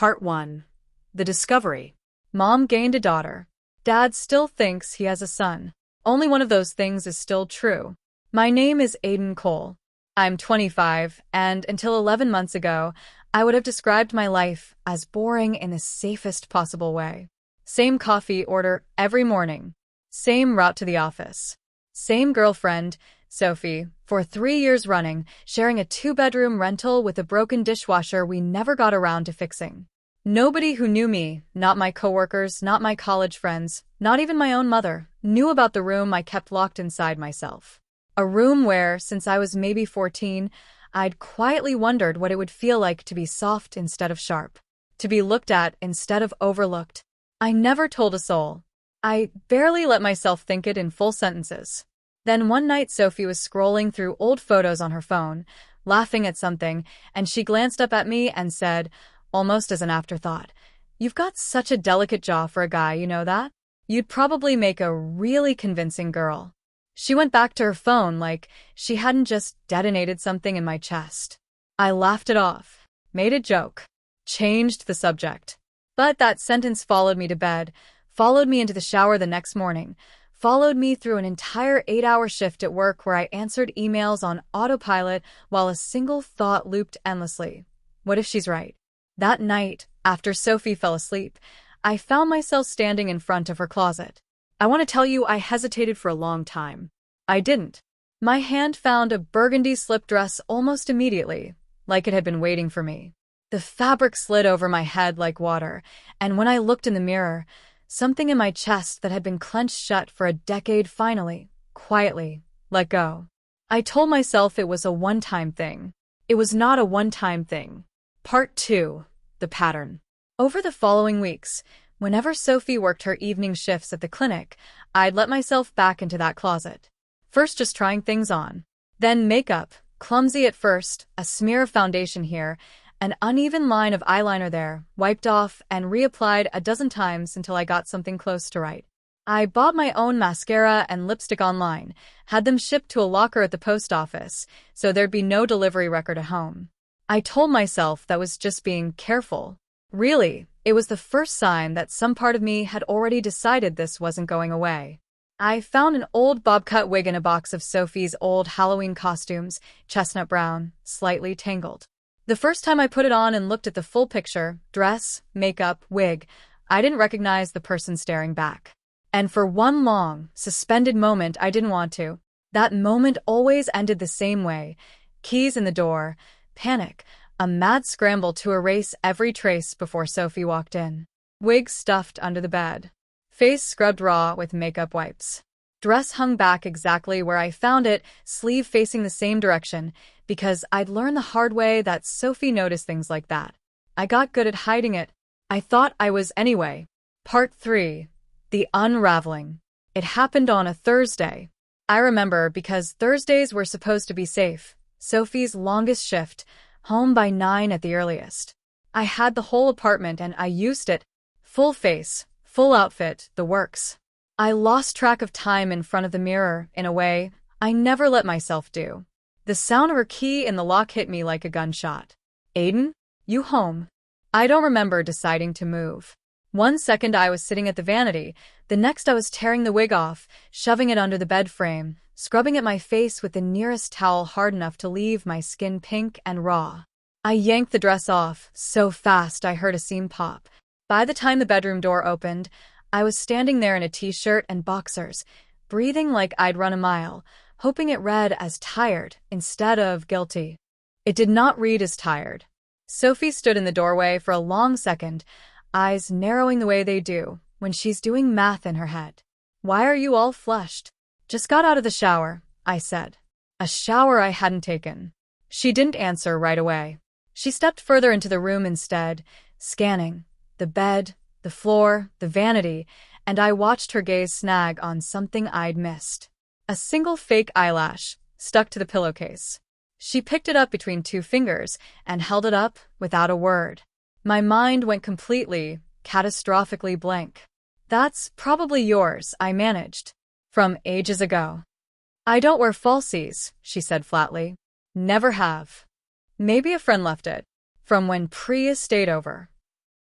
Part 1. The Discovery. Mom gained a daughter. Dad still thinks he has a son. Only one of those things is still true. My name is Aiden Cole. I'm 25, and until 11 months ago, I would have described my life as boring in the safest possible way. Same coffee order every morning. Same route to the office. Same girlfriend, Sophie, for 3 years running, sharing a 2-bedroom rental with a broken dishwasher we never got around to fixing. Nobody who knew me, not my coworkers, not my college friends, not even my own mother, knew about the room I kept locked inside myself. A room where, since I was maybe 14, I'd quietly wondered what it would feel like to be soft instead of sharp, to be looked at instead of overlooked. I never told a soul. I barely let myself think it in full sentences. Then one night Sophie was scrolling through old photos on her phone, laughing at something, and she glanced up at me and said, almost as an afterthought, "You've got such a delicate jaw for a guy, you know that? You'd probably make a really convincing girl." She went back to her phone like she hadn't just detonated something in my chest. I laughed it off, made a joke, changed the subject. But that sentence followed me to bed, followed me into the shower the next morning, followed me through an entire 8-hour shift at work where I answered emails on autopilot while a single thought looped endlessly. What if she's right? That night, after Sophie fell asleep, I found myself standing in front of her closet. I want to tell you I hesitated for a long time. I didn't. My hand found a burgundy slip dress almost immediately, like it had been waiting for me. The fabric slid over my head like water, and when I looked in the mirror, something in my chest that had been clenched shut for a decade finally, quietly, let go. I told myself it was a one-time thing. It was not a one-time thing. Part 2. The Pattern. Over the following weeks, whenever Sophie worked her evening shifts at the clinic, I'd let myself back into that closet. First just trying things on. Then makeup, clumsy at first, a smear of foundation here, an uneven line of eyeliner there, wiped off and reapplied a dozen times until I got something close to right. I bought my own mascara and lipstick online, had them shipped to a locker at the post office, so there'd be no delivery record at home. I told myself that was just being careful. Really, it was the first sign that some part of me had already decided this wasn't going away. I found an old bob-cut wig in a box of Sophie's old Halloween costumes, chestnut brown, slightly tangled. The first time I put it on and looked at the full picture, dress, makeup, wig, I didn't recognize the person staring back. And for one long, suspended moment I didn't want to. That moment always ended the same way. Keys in the door, panic, a mad scramble to erase every trace before Sophie walked in. Wig stuffed under the bed. Face scrubbed raw with makeup wipes. Dress hung back exactly where I found it, sleeve facing the same direction, because I'd learned the hard way that Sophie noticed things like that. I got good at hiding it. I thought I was anyway. Part 3. The Unraveling. It happened on a Thursday. I remember because Thursdays were supposed to be safe. Sophie's longest shift, home by 9 at the earliest. I had the whole apartment and I used it. Full face, full outfit, the works. I lost track of time in front of the mirror, in a way I never let myself do. The sound of her key in the lock hit me like a gunshot. "Aiden? You home?" I don't remember deciding to move. One second I was sitting at the vanity, the next I was tearing the wig off, shoving it under the bed frame, scrubbing at my face with the nearest towel hard enough to leave my skin pink and raw. I yanked the dress off, so fast I heard a seam pop. By the time the bedroom door opened, I was standing there in a t-shirt and boxers, breathing like I'd run a mile, hoping it read as tired instead of guilty. It did not read as tired. Sophie stood in the doorway for a long second, eyes narrowing the way they do when she's doing math in her head. "Why are you all flushed?" "Just got out of the shower," I said. A shower I hadn't taken. She didn't answer right away. She stepped further into the room instead, scanning the bed, the floor, the vanity, and I watched her gaze snag on something I'd missed. A single fake eyelash, stuck to the pillowcase. She picked it up between 2 fingers and held it up without a word. My mind went completely, catastrophically blank. "That's probably yours," I managed. "From ages ago." "I don't wear falsies," she said flatly. "Never have." "Maybe a friend left it. From when Priya stayed over."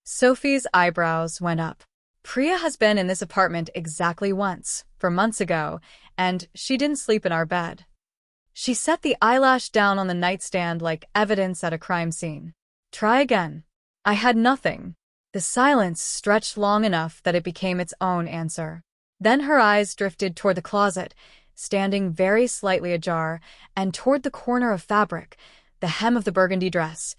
Sophie's eyebrows went up. Priya has been in this apartment exactly once, for months ago, and she didn't sleep in our bed. She set the eyelash down on the nightstand like evidence at a crime scene. Try again. I had nothing. The silence stretched long enough that it became its own answer. Then her eyes drifted toward the closet, standing very slightly ajar, and toward the corner of fabric, the hem of the burgundy dress,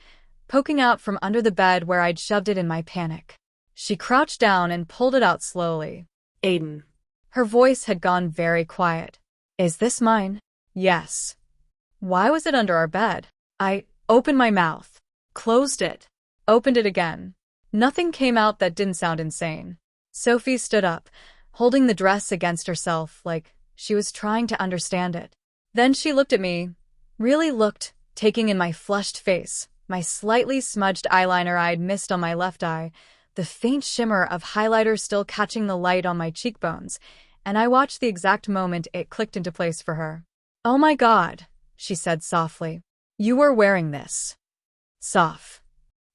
poking out from under the bed where I'd shoved it in my panic. She crouched down and pulled it out slowly. Aiden. Her voice had gone very quiet. Is this mine? Yes. Why was it under our bed? I opened my mouth, closed it, opened it again. Nothing came out that didn't sound insane. Sophie stood up, holding the dress against herself like she was trying to understand it. Then she looked at me, really looked, taking in my flushed face, my slightly smudged eyeliner I'd missed on my left eye, the faint shimmer of highlighter still catching the light on my cheekbones, and I watched the exact moment it clicked into place for her. Oh my God, she said softly. You were wearing this. Soft.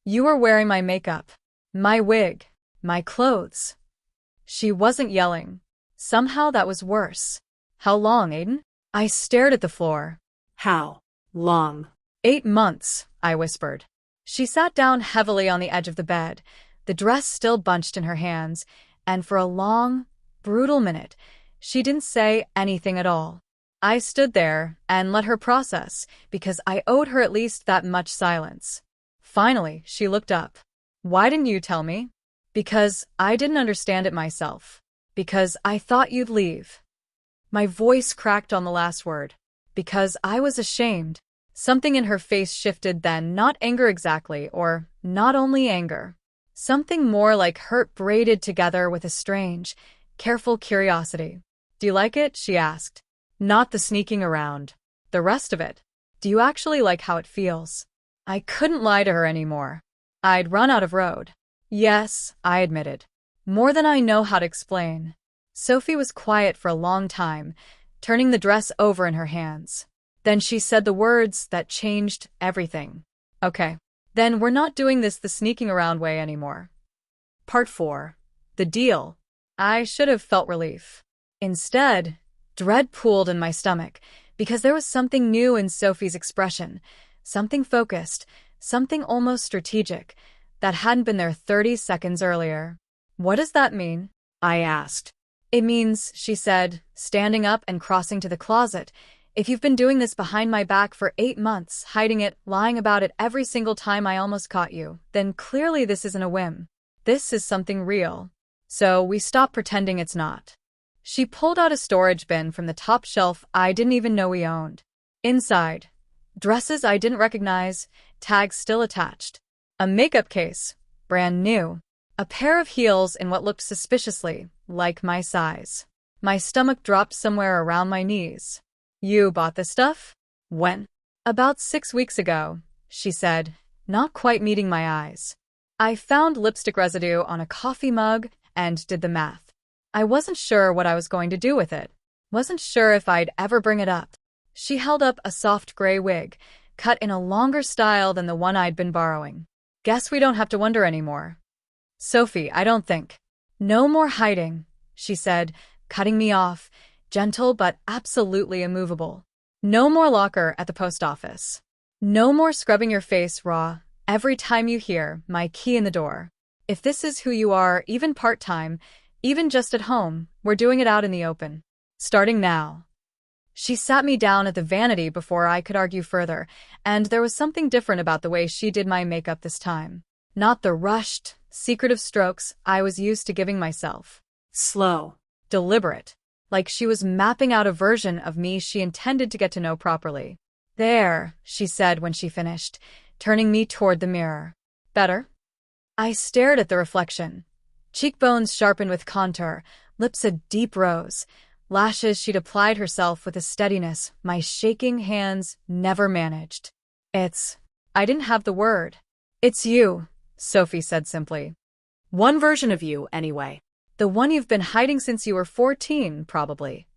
You were wearing my makeup, my wig, my clothes. She wasn't yelling. Somehow that was worse. How long, Aiden? I stared at the floor. How long? 8 months, I whispered. She sat down heavily on the edge of the bed, the dress still bunched in her hands, and for a long, brutal minute, she didn't say anything at all. I stood there and let her process, because I owed her at least that much silence. Finally, she looked up. Why didn't you tell me? Because I didn't understand it myself. Because I thought you'd leave. My voice cracked on the last word. Because I was ashamed. Something in her face shifted then, not anger exactly, or not only anger. Something more like hurt braided together with a strange, careful curiosity. Do you like it? She asked. Not the sneaking around. The rest of it. Do you actually like how it feels? I couldn't lie to her anymore. I'd run out of road. Yes, I admitted. More than I know how to explain. Sophie was quiet for a long time, turning the dress over in her hands. Then she said the words that changed everything. Okay. Then we're not doing this the sneaking around way anymore. Part 4. The deal. I should have felt relief. Instead, dread pooled in my stomach, because there was something new in Sophie's expression, something focused, something almost strategic, that hadn't been there 30 seconds earlier. What does that mean? I asked. It means, she said, standing up and crossing to the closet, if you've been doing this behind my back for 8 months, hiding it, lying about it every single time I almost caught you, then clearly this isn't a whim. This is something real. So we stop pretending it's not. She pulled out a storage bin from the top shelf I didn't even know we owned. Inside, dresses I didn't recognize, tags still attached. A makeup case, brand new. A pair of heels in what looked suspiciously like my size. My stomach dropped somewhere around my knees. You bought this stuff? When? About 6 weeks ago, she said, not quite meeting my eyes. I found lipstick residue on a coffee mug and did the math. I wasn't sure what I was going to do with it. Wasn't sure if I'd ever bring it up. She held up a soft gray wig, cut in a longer style than the one I'd been borrowing. Guess we don't have to wonder anymore. Sophie, I don't think. No more hiding, she said, cutting me off, gentle but absolutely immovable. No more locker at the post office. No more scrubbing your face raw every time you hear my key in the door. If this is who you are, even part-time, even just at home, we're doing it out in the open. Starting now. She sat me down at the vanity before I could argue further, and there was something different about the way she did my makeup this time. Not the rushed, secretive strokes I was used to giving myself. Slow. Deliberate. Like she was mapping out a version of me she intended to get to know properly. There, she said when she finished, turning me toward the mirror. Better? I stared at the reflection. Cheekbones sharpened with contour, lips a deep rose, lashes she'd applied herself with a steadiness my shaking hands never managed. I didn't have the word. It's you, Sophie said simply. One version of you, anyway. The one you've been hiding since you were 14, probably.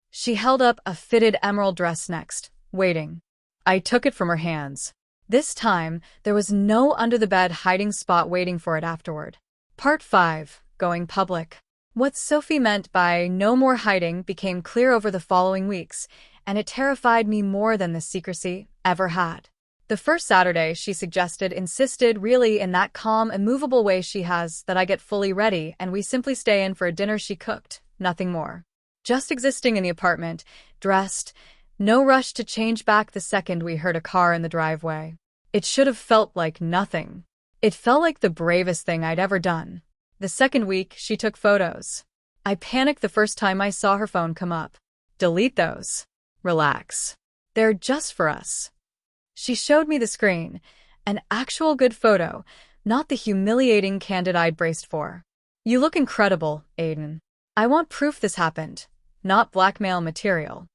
She held up a fitted emerald dress next, waiting. I took it from her hands. This time, there was no under-the-bed hiding spot waiting for it afterward. Part 5. Going public. What Sophie meant by no more hiding became clear over the following weeks, and it terrified me more than the secrecy ever had. The first Saturday, she insisted really in that calm, immovable way she has, that I get fully ready and we simply stay in for a dinner she cooked, nothing more. Just existing in the apartment, dressed, no rush to change back the second we heard a car in the driveway. It should have felt like nothing. It felt like the bravest thing I'd ever done. The second week, she took photos. I panicked the first time I saw her phone come up. Delete those. Relax. They're just for us. She showed me the screen, an actual good photo, not the humiliating candid I'd braced for. You look incredible, Aiden. I want proof this happened, not blackmail material.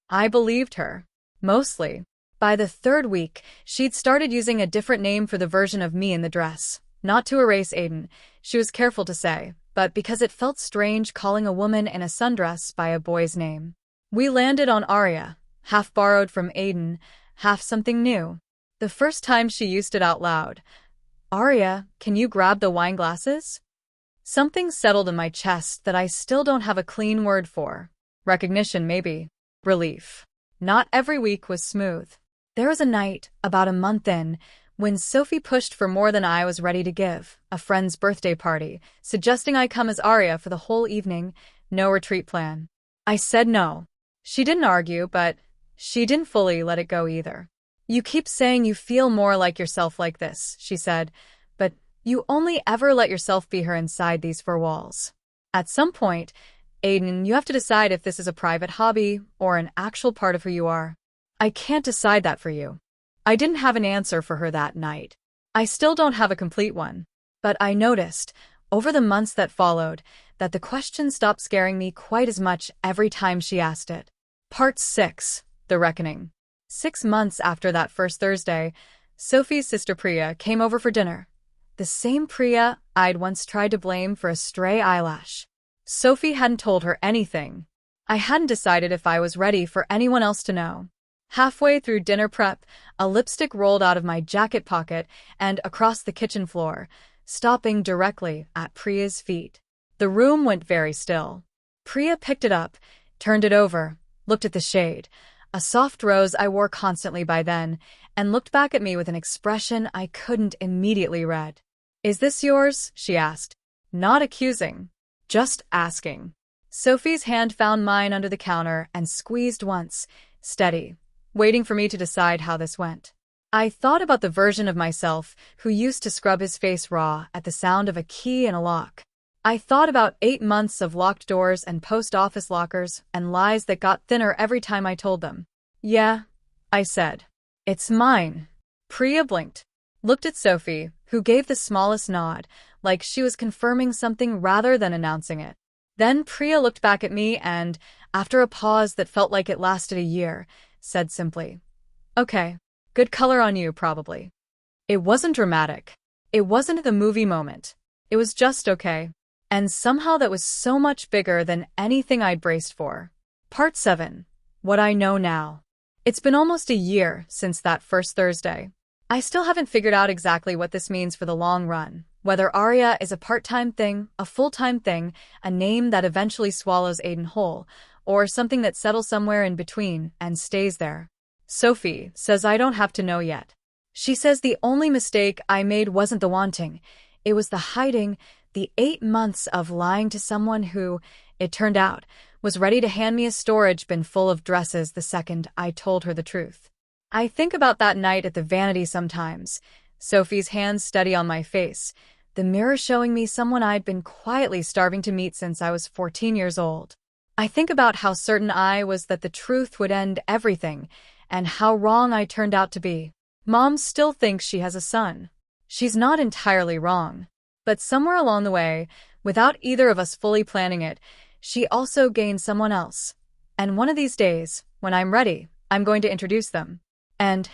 I believed her. Mostly. By the third week, she'd started using a different name for the version of me in the dress. Not to erase Aiden, she was careful to say, but because it felt strange calling a woman in a sundress by a boy's name. We landed on Aria, half borrowed from Aiden, half something new. The first time she used it out loud. Aria, can you grab the wine glasses? Something settled in my chest that I still don't have a clean word for. Recognition, maybe. Relief. Not every week was smooth. There was a night, about a month in, when Sophie pushed for more than I was ready to give, a friend's birthday party, suggesting I come as Aria for the whole evening, no retreat plan. I said no. She didn't argue, but she didn't fully let it go either. You keep saying you feel more like yourself like this, she said, but you only ever let yourself be her inside these four walls. At some point, Aiden, you have to decide if this is a private hobby or an actual part of who you are. I can't decide that for you. I didn't have an answer for her that night. I still don't have a complete one. But I noticed, over the months that followed, that the question stopped scaring me quite as much every time she asked it. Part 6. The Reckoning. 6 months after that first Thursday, Sophie's sister Priya came over for dinner. The same Priya I'd once tried to blame for a stray eyelash. Sophie hadn't told her anything. I hadn't decided if I was ready for anyone else to know. Halfway through dinner prep, a lipstick rolled out of my jacket pocket and across the kitchen floor, stopping directly at Priya's feet. The room went very still. Priya picked it up, turned it over, looked at the shade, a soft rose I wore constantly by then, and looked back at me with an expression I couldn't immediately read. "Is this yours?" she asked. Not accusing, just asking. Sophie's hand found mine under the counter and squeezed once, steady, waiting for me to decide how this went. I thought about the version of myself who used to scrub his face raw at the sound of a key in a lock. I thought about 8 months of locked doors and post office lockers and lies that got thinner every time I told them. "Yeah," I said. "It's mine." Priya blinked, looked at Sophie, who gave the smallest nod, like she was confirming something rather than announcing it. Then Priya looked back at me and, after a pause that felt like it lasted a year, said simply, "Okay, good color on you, probably." It wasn't dramatic. It wasn't the movie moment. It was just okay. And somehow that was so much bigger than anything I'd braced for. Part 7. What I know now. It's been almost a year since that first Thursday. I still haven't figured out exactly what this means for the long run, whether Aria is a part-time thing, a full-time thing, a name that eventually swallows Aiden whole, or something that settles somewhere in between and stays there. Sophie says I don't have to know yet. She says the only mistake I made wasn't the wanting. It was the hiding, the 8 months of lying to someone who, it turned out, was ready to hand me a storage bin full of dresses the second I told her the truth. I think about that night at the vanity sometimes, Sophie's hands steady on my face, the mirror showing me someone I'd been quietly starving to meet since I was 14 years old. I think about how certain I was that the truth would end everything, and how wrong I turned out to be. Mom still thinks she has a son. She's not entirely wrong. But somewhere along the way, without either of us fully planning it, she also gained someone else. And one of these days, when I'm ready, I'm going to introduce them. And